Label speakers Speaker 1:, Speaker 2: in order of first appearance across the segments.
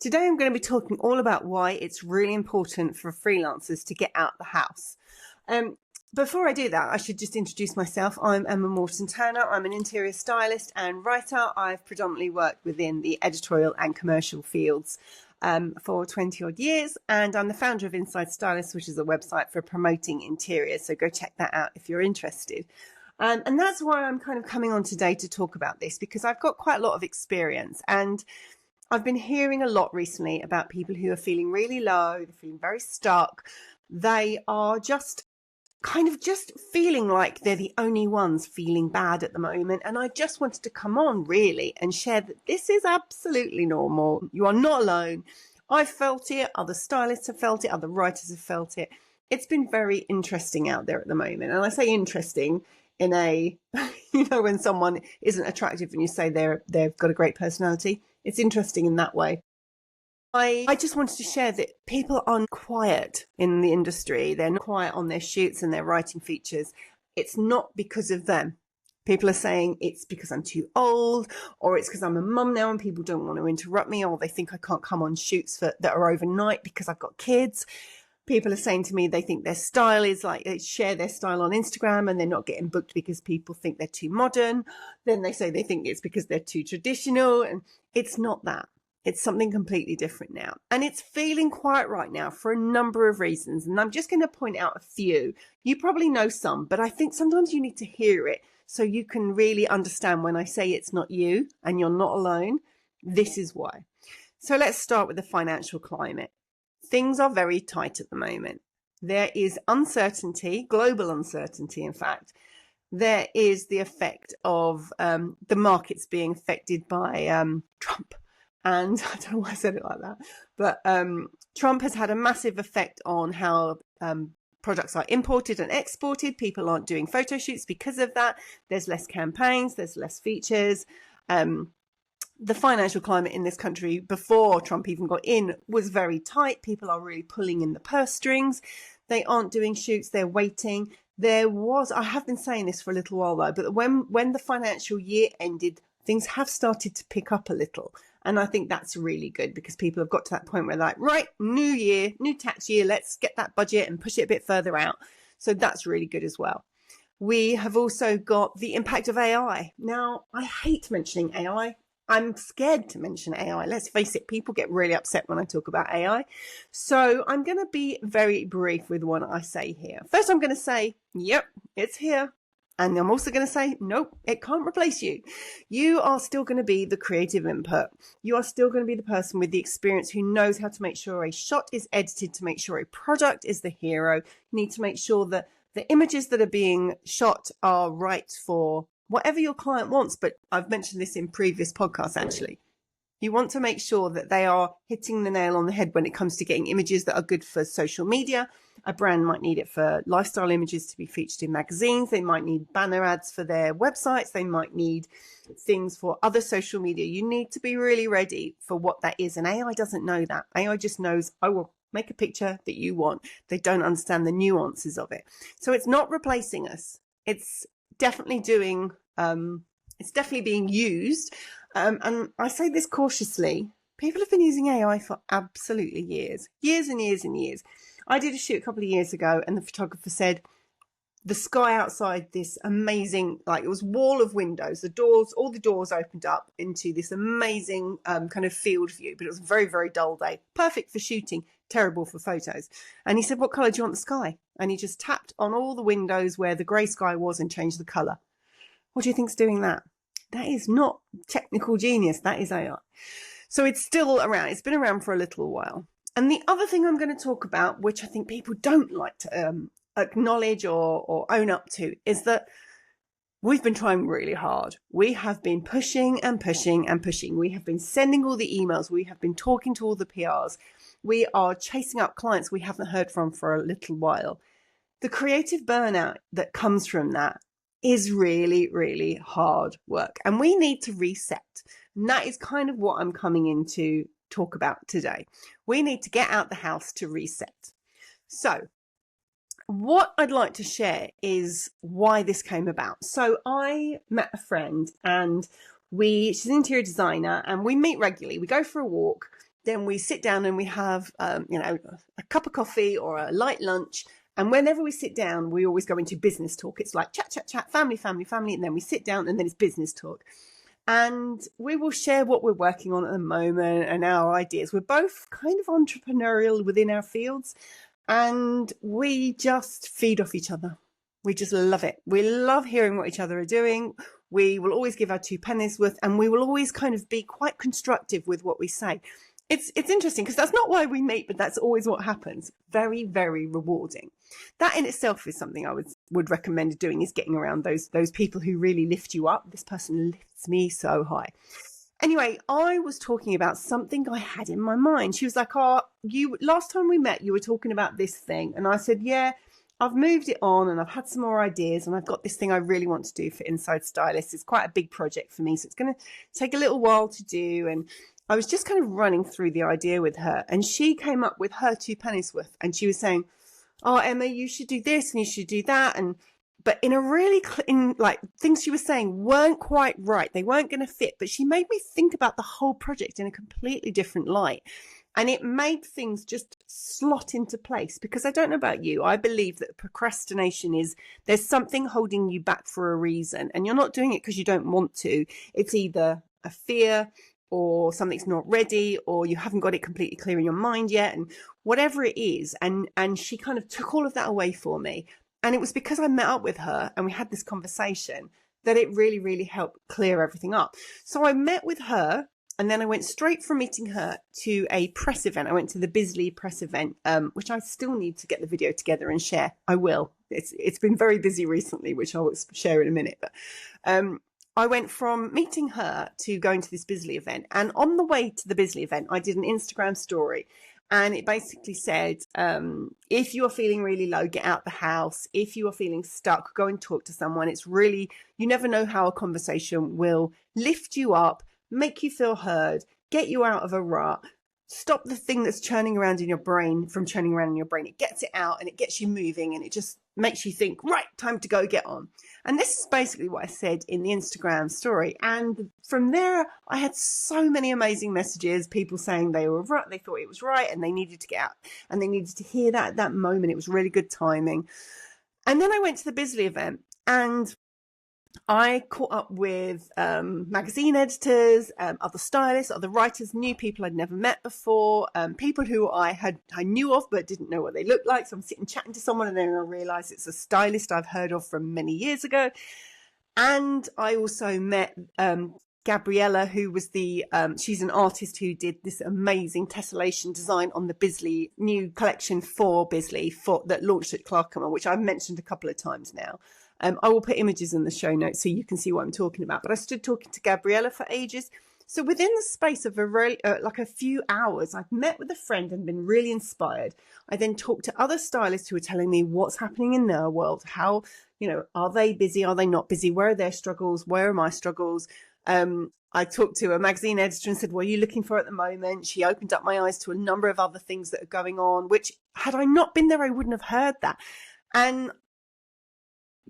Speaker 1: Today I'm going to be talking all about why it's really important for freelancers to get out the house. Before I do that, I should just introduce myself. I'm Emma Morton-Turner. I'm an interior stylist and writer. I've predominantly worked within the editorial and commercial fields for 20 odd years, and I'm the founder of Inside Stylists, which is a website for promoting interiors, so go check that out if you're interested. And that's why I'm kind of coming on today to talk about this, because I've got quite a lot of experience, and I've been hearing a lot recently about people who are feeling really low, they're feeling very stuck. They are just feeling like they're the only ones feeling bad at the moment. And I just wanted to come on really and share that this is absolutely normal. You are not alone. I've felt it. Other stylists have felt it. Other writers have felt it. It's been very interesting out there at the moment. And I say interesting in a, when someone isn't attractive and you say they've got a great personality. It's interesting in that way. I just wanted to share that people are quiet in the industry. They're not quiet on their shoots and their writing features. It's not because of them. People are saying it's because I'm too old, or it's because I'm a mum now and people don't want to interrupt me, or they think I can't come on shoots that are overnight because I've got kids. People are saying to me they think their style is like, they share their style on Instagram and they're not getting booked because people think they're too modern. Then they say they think it's because they're too traditional, and it's not that. It's something completely different now. And it's feeling quiet right now for a number of reasons. And I'm just going to point out a few. You probably know some, but I think sometimes you need to hear it so you can really understand when I say it's not you and you're not alone. This is why. So let's start with the financial climate. Things are very tight at the moment. There is uncertainty, global uncertainty, in fact. There is the effect of the markets being affected by Trump. And I don't know why I said it like that, but Trump has had a massive effect on how products are imported and exported. People aren't doing photo shoots because of that. There's less campaigns, there's less features. The financial climate in this country before Trump even got in was very tight. People are really pulling in the purse strings. They aren't doing shoots, they're waiting. I have been saying this for a little while though, but when the financial year ended, things have started to pick up a little. And I think that's really good because people have got to that point where they're like, right, new year, new tax year, let's get that budget and push it a bit further out. So that's really good as well. We have also got the impact of AI. Now, I hate mentioning AI. I'm scared to mention AI. Let's face it, people get really upset when I talk about AI. So I'm going to be very brief with what I say here. First, I'm going to say, yep, it's here. And I'm also going to say, nope, it can't replace you. You are still going to be the creative input. You are still going to be the person with the experience who knows how to make sure a shot is edited, to make sure a product is the hero. You need to make sure that the images that are being shot are right for whatever your client wants. But I've mentioned this in previous podcasts, actually. You want to make sure that they are hitting the nail on the head when it comes to getting images that are good for social media. A brand might need it for lifestyle images to be featured in magazines. They might need banner ads for their websites. They might need things for other social media. You need to be really ready for what that is. And AI doesn't know that. AI just knows, I will make a picture that you want. They don't understand the nuances of it. So it's not replacing us. It's definitely it's definitely being used. And I say this cautiously. People have been using AI for absolutely years and years and years. I did a shoot a couple of years ago and the photographer said the sky outside this amazing, like it was wall of windows, all the doors opened up into this amazing kind of field view, but it was a very, very dull day. Perfect for shooting, terrible for photos. And he said, what colour do you want the sky? And he just tapped on all the windows where the grey sky was and changed the colour. What do you think's doing that? That is not technical genius. That is AI. So it's still around. It's been around for a little while. And the other thing I'm going to talk about, which I think people don't like to acknowledge or own up to, is that we've been trying really hard. We have been pushing and pushing and pushing. We have been sending all the emails. We have been talking to all the PRs. We are chasing up clients we haven't heard from for a little while. The creative burnout that comes from that is really, really hard work. And we need to reset. And that is kind of what I'm coming in to talk about today. We need to get out the house to reset. So what I'd like to share is why this came about. So I met a friend and she's an interior designer and we meet regularly. We go for a walk. then we sit down and we have, a cup of coffee or a light lunch. And whenever we sit down, we always go into business talk. It's like chat, chat, chat, family, family, family. And then we sit down and then it's business talk. And we will share what we're working on at the moment and our ideas. We're both kind of entrepreneurial within our fields, and we just feed off each other. We just love it. We love hearing what each other are doing. We will always give our 2 pennies worth, and we will always kind of be quite constructive with what we say. It's interesting because that's not why we meet, but that's always what happens. Very, very rewarding. That in itself is something I would recommend doing, is getting around those people who really lift you up. This person lifts me so high. Anyway, I was talking about something I had in my mind. She was like, last time we met, you were talking about this thing. And I said, yeah, I've moved it on and I've had some more ideas and I've got this thing I really want to do for Inside Stylists. It's quite a big project for me, so it's going to take a little while to do. And I was just kind of running through the idea with her, and she came up with her 2 pennies worth, and she was saying, oh, Emma, you should do this and you should do that. But in a really, things she was saying weren't quite right. They weren't going to fit, but she made me think about the whole project in a completely different light. And it made things just slot into place, because I don't know about you. I believe that procrastination is, there's something holding you back for a reason, and you're not doing it because you don't want to. It's either a fear, or something's not ready, or you haven't got it completely clear in your mind yet, and whatever it is. And she kind of took all of that away for me. And it was because I met up with her and we had this conversation that it really, really helped clear everything up. So I met with her, and then I went straight from meeting her to a press event. I went to the Bisley press event, which I still need to get the video together and share. I will. It's been very busy recently, which I'll share in a minute. But I went from meeting her to going to this Bisley event. And on the way to the Bisley event, I did an Instagram story. And it basically said, if you are feeling really low, get out the house. If you are feeling stuck, go and talk to someone. It's really, you never know how a conversation will lift you up, make you feel heard, get you out of a rut, stop the thing that's churning around in your brain from churning around in your brain. It gets it out and it gets you moving, and it just makes you think, right, time to go get on. And this is basically what I said in the Instagram story. And from there, I had so many amazing messages, people saying they were right, they thought it was right, and they needed to get out and they needed to hear that at that moment. It was really good timing. And then I went to the Bisley event, and I caught up with magazine editors, other stylists, other writers, new people I'd never met before, people who I knew of but didn't know what they looked like. So I'm sitting chatting to someone, and then I realise it's a stylist I've heard of from many years ago. And I also met Gabriella, who was she's an artist who did this amazing tessellation design on the Bisley new collection for Bisley that launched at Clarkham, which I've mentioned a couple of times now. I will put images in the show notes so you can see what I'm talking about. But I stood talking to Gabriella for ages. So within the space of a few hours, I've met with a friend and been really inspired. I then talked to other stylists who are telling me what's happening in their world. How, are they busy? Are they not busy? Where are their struggles? Where are my struggles? I talked to a magazine editor and said, what are you looking for at the moment? She opened up my eyes to a number of other things that are going on, which had I not been there, I wouldn't have heard that. And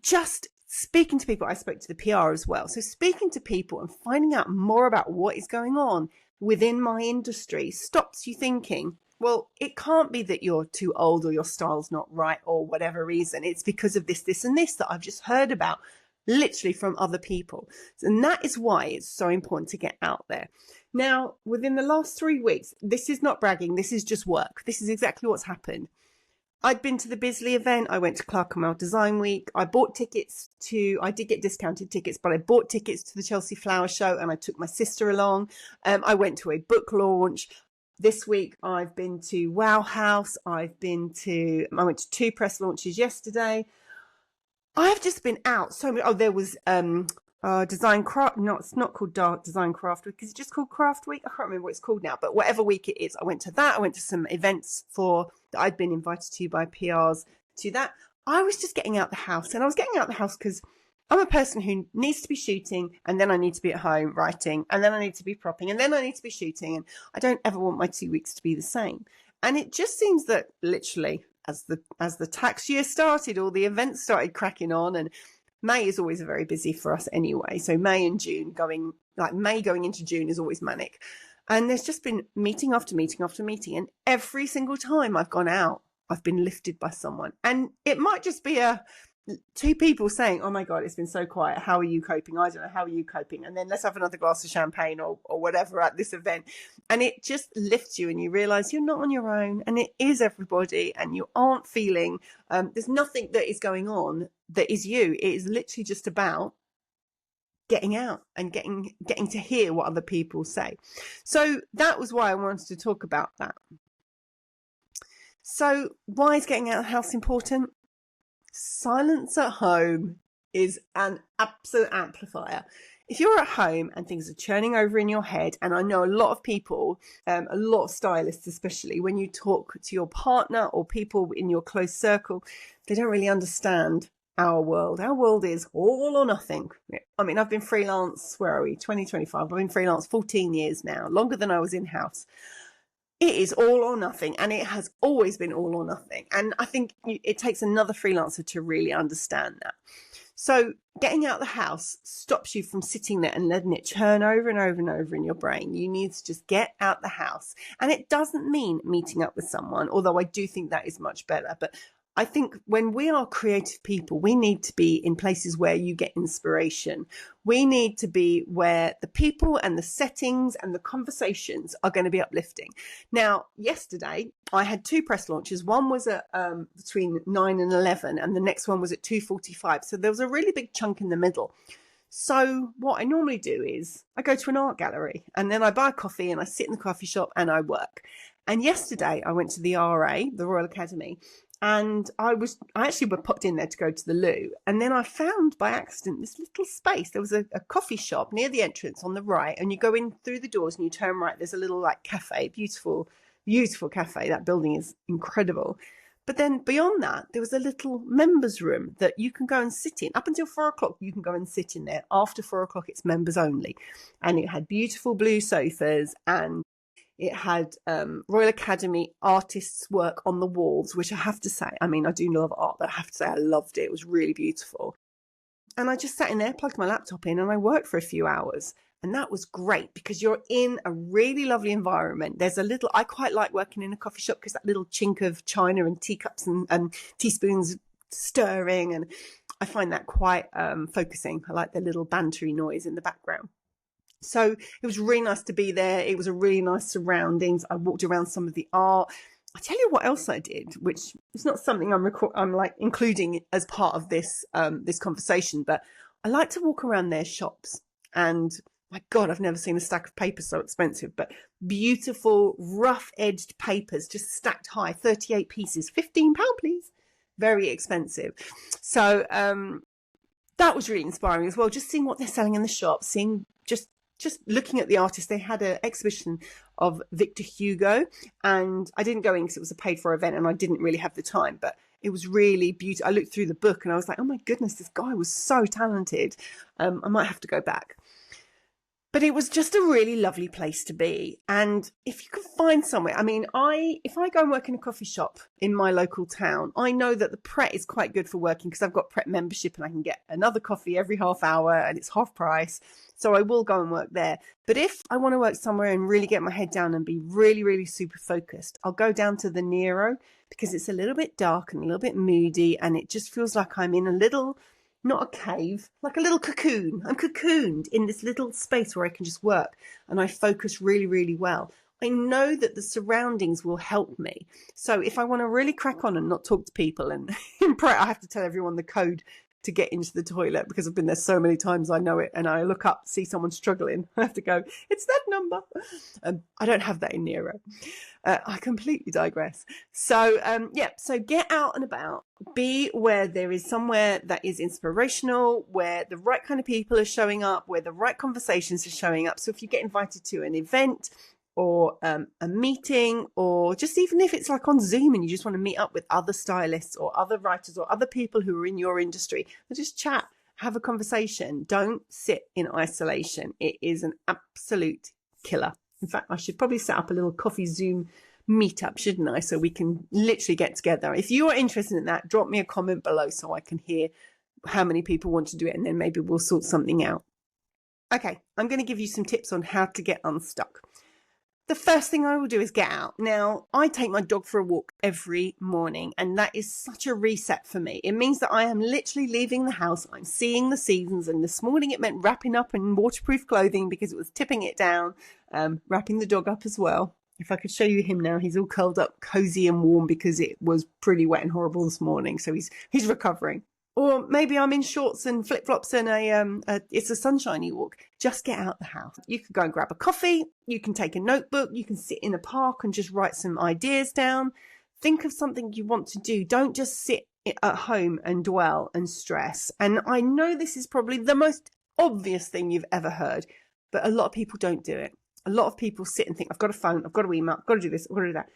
Speaker 1: just speaking to people, I spoke to the PR as well. So speaking to people and finding out more about what is going on within my industry stops you thinking, well, it can't be that you're too old or your style's not right or whatever reason. It's because of this, this and this that I've just heard about literally from other people. And that is why it's so important to get out there. Now, within the last 3 weeks, this is not bragging. This is just work. This is exactly what's happened. I'd been to the Bisley event. I went to Clarkham Design Week. I bought tickets I did get discounted tickets, but I bought tickets to the Chelsea Flower Show, and I took my sister along. I went to a book launch. This week, I've been to Wow House. I went to 2 press launches yesterday. I've just been out so many. Oh, there was Design Craft. No, it's not called Design Craft Week. Is it just called Craft Week? I can't remember what it's called now, but whatever week it is, I went to that. I went to some events that I'd been invited to by PRs to that. I was just getting out the house, and I was getting out the house because I'm a person who needs to be shooting, and then I need to be at home writing, and then I need to be propping, and then I need to be shooting, and I don't ever want my 2 weeks to be the same. And it just seems that literally as the tax year started, all the events started cracking on, and May is always very busy for us anyway. So May and June May going into June is always manic. And there's just been meeting after meeting after meeting. And every single time I've gone out, I've been lifted by someone. And it might just be two people saying, oh my God, it's been so quiet. How are you coping? I don't know. How are you coping? And then let's have another glass of champagne or whatever at this event. And it just lifts you and you realize you're not on your own, and it is everybody, and you aren't feeling, there's nothing that is going on that is you. It is literally just about getting out and getting to hear what other people say. So that was why I wanted to talk about that. So why is getting out of the house important? Silence at home is an absolute amplifier. If you're at home and things are churning over in your head, and I know a lot of people, a lot of stylists especially, when you talk to your partner or people in your close circle, they don't really understand our world. Our world is all or nothing. I mean, I've been freelance, where are we, 2025? I've been freelance 14 years now, longer than I was in-house. It is all or nothing, and it has always been all or nothing. And I think it takes another freelancer to really understand that. So getting out of the house stops you from sitting there and letting it churn over and over and over in your brain. You need to just get out the house. And it doesn't mean meeting up with someone, although I do think that is much better. But I think when we are creative people, we need to be in places where you get inspiration. We need to be where the people and the settings and the conversations are going to be uplifting. Now, yesterday, I had 2 press launches. One was at between 9 and 11, and the next one was at 2:45. So there was a really big chunk in the middle. So what I normally do is I go to an art gallery, and then I buy a coffee and I sit in the coffee shop and I work. And yesterday I went to the RA, the Royal Academy, and I actually popped in there to go to the loo. And then I found by accident this little space. There was a coffee shop near the entrance on the right. And you go in through the doors and you turn right. There's a little like cafe, beautiful, beautiful cafe. That building is incredible. But then beyond that, there was a little members room that you can go and sit in. Up until 4 o'clock, you can go and sit in there. After 4 o'clock, it's members only. And it had beautiful blue sofas, and it had Royal Academy artists' work on the walls, which I have to say, I mean, I do love art, but I have to say I loved it. It was really beautiful. And I just sat in there, plugged my laptop in, and I worked for a few hours. And that was great because you're in a really lovely environment. There's I quite like working in a coffee shop because that little chink of china and teacups and teaspoons stirring. And I find that quite focusing. I like the little bantery noise in the background. So it was really nice to be there. It was a really nice surroundings. I walked around some of the art. I tell you what else I did, which is not something I'm like including as part of this this conversation, but I like to walk around their shops. And my God, I've never seen a stack of paper so expensive, but beautiful rough edged papers just stacked high, 38 pieces, £15, please. Very expensive. So that was really inspiring as well. Just seeing what they're selling in the shop, seeing just looking at the artists. They had an exhibition of Victor Hugo, and I didn't go in because it was a paid for event and I didn't really have the time, but it was really beautiful. I looked through the book and I was like, oh my goodness, this guy was so talented. I might have to go back. But it was just a really lovely place to be. And if you can find somewhere, I mean, if I go and work in a coffee shop in my local town, I know that the Pret is quite good for working because I've got Pret membership and I can get another coffee every half hour and it's half price. So I will go and work there. But if I want to work somewhere and really get my head down and be really, really super focused, I'll go down to the Nero because it's a little bit dark and a little bit moody. And it just feels like I'm in a little, not a cave, like a little cocoon. I'm cocooned in this little space where I can just work and I focus really, really well. I know that the surroundings will help me. So if I want to really crack on and not talk to people, and in Pret, I have to tell everyone the code to get into the toilet because I've been there so many times, I know it. And I look up, see someone struggling, I have to go, it's that number. I don't have that in Nero. I completely digress. So so get out and about, be where there is somewhere that is inspirational, where the right kind of people are showing up, where the right conversations are showing up. So if you get invited to an event or a meeting, or just even if it's like on Zoom and you just want to meet up with other stylists or other writers or other people who are in your industry, just chat, have a conversation. Don't sit in isolation. It is an absolute killer. In fact, I should probably set up a little coffee Zoom meetup, shouldn't I? So we can literally get together. If you are interested in that, drop me a comment below so I can hear how many people want to do it, and then maybe we'll sort something out. Okay, I'm going to give you some tips on how to get unstuck. the first thing I will do is get out. Now, I take my dog for a walk every morning, and that is such a reset for me. It means that I am literally leaving the house. I'm seeing the seasons, and this morning it meant wrapping up in waterproof clothing because it was tipping it down, wrapping the dog up as well. If I could show you him now, he's all curled up, cozy and warm because it was pretty wet and horrible this morning. So he's recovering. Or maybe I'm in shorts and flip-flops and it's a sunshiny walk. Just get out the house. You can go and grab a coffee. You can take a notebook. You can sit in a park and just write some ideas down. Think of something you want to do. Don't just sit at home and dwell and stress. And I know this is probably the most obvious thing you've ever heard, but a lot of people don't do it. A lot of people sit and think, I've got a phone, I've got to email, I've got to do this, I've got to do that.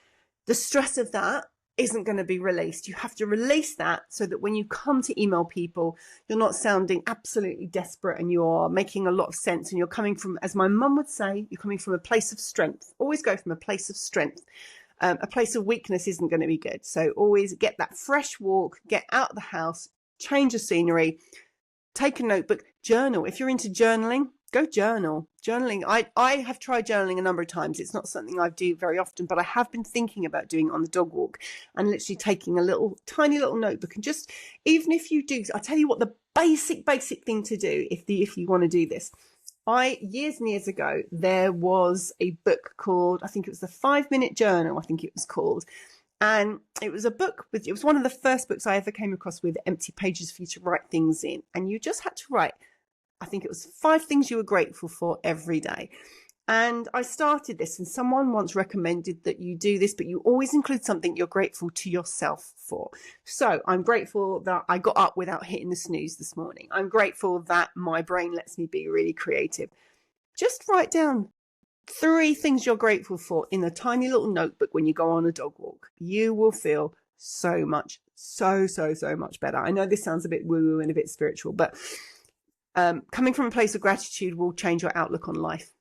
Speaker 1: The stress of that isn't going to be released. You have to release that so that when you come to email people, you're not sounding absolutely desperate and you're making a lot of sense and you're coming from, as my mum would say, you're coming from a place of strength. Always go from a place of strength. A place of weakness isn't going to be good. So always get that fresh walk, get out of the house, change the scenery, take a notebook, journal. If you're into journaling, go journal. Journaling. I have tried journaling a number of times. It's not something I do very often, but I have been thinking about doing it on the dog walk and literally taking a tiny little notebook and just, even if you do, I'll tell you what the basic thing to do if you want to do this. Years and years ago, there was a book called, I think it was the 5-Minute Journal, I think it was called. And it was a book it was one of the first books I ever came across with empty pages for you to write things in. And you just had to write, I think it was 5 things you were grateful for every day. And I started this and someone once recommended that you do this, but you always include something you're grateful to yourself for. So I'm grateful that I got up without hitting the snooze this morning. I'm grateful that my brain lets me be really creative. Just write down 3 things you're grateful for in a tiny little notebook when you go on a dog walk. You will feel so much better. I know this sounds a bit woo-woo and a bit spiritual, but coming from a place of gratitude will change your outlook on life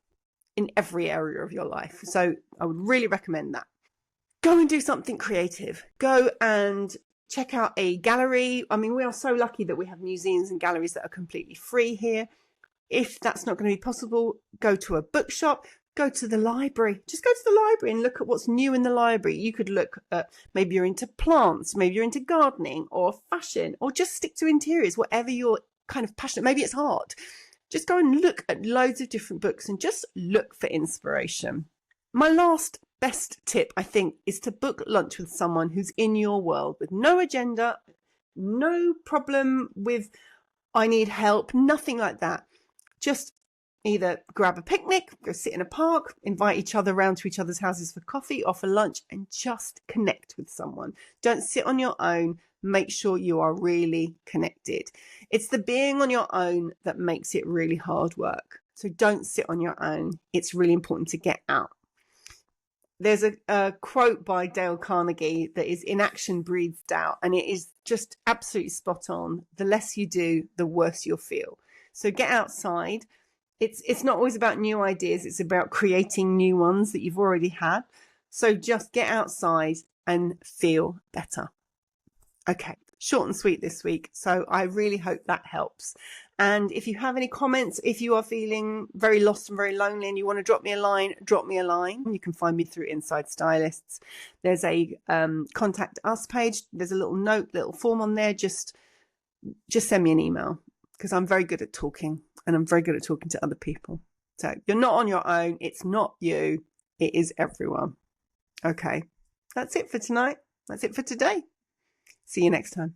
Speaker 1: in every area of your life. So I would really recommend that. Go and do something creative. Go and check out a gallery. I mean, we are so lucky that we have museums and galleries that are completely free here. If that's not going to be possible, go to a bookshop, go to the library. Just go to the library and look at what's new in the library. You could look at, maybe you're into plants, maybe you're into gardening or fashion, or just stick to interiors, whatever you're kind of passionate. Maybe it's art. Just go and look at loads of different books and just look for inspiration. My last best tip, I think, is to book lunch with someone who's in your world with no agenda, no problem with I need help, nothing like that. Just either grab a picnic, go sit in a park, invite each other around to each other's houses for coffee or for lunch and just connect with someone. Don't sit on your own. Make sure you are really connected. It's the being on your own that makes it really hard work. So don't sit on your own. It's really important to get out. There's a quote by Dale Carnegie that is inaction breeds doubt. And it is just absolutely spot on. The less you do, the worse you'll feel. So get outside. It's not always about new ideas. It's about creating new ones that you've already had. So just get outside and feel better. Okay, short and sweet this week. So I really hope that helps. And if you have any comments, if you are feeling very lost and very lonely and you want to drop me a line, drop me a line. You can find me through Inside Stylists. There's a contact us page. There's a little note, little form on there. Just send me an email because I'm very good at talking and I'm very good at talking to other people. So you're not on your own. It's not you. It is everyone. Okay, that's it for tonight. That's it for today. See you next time.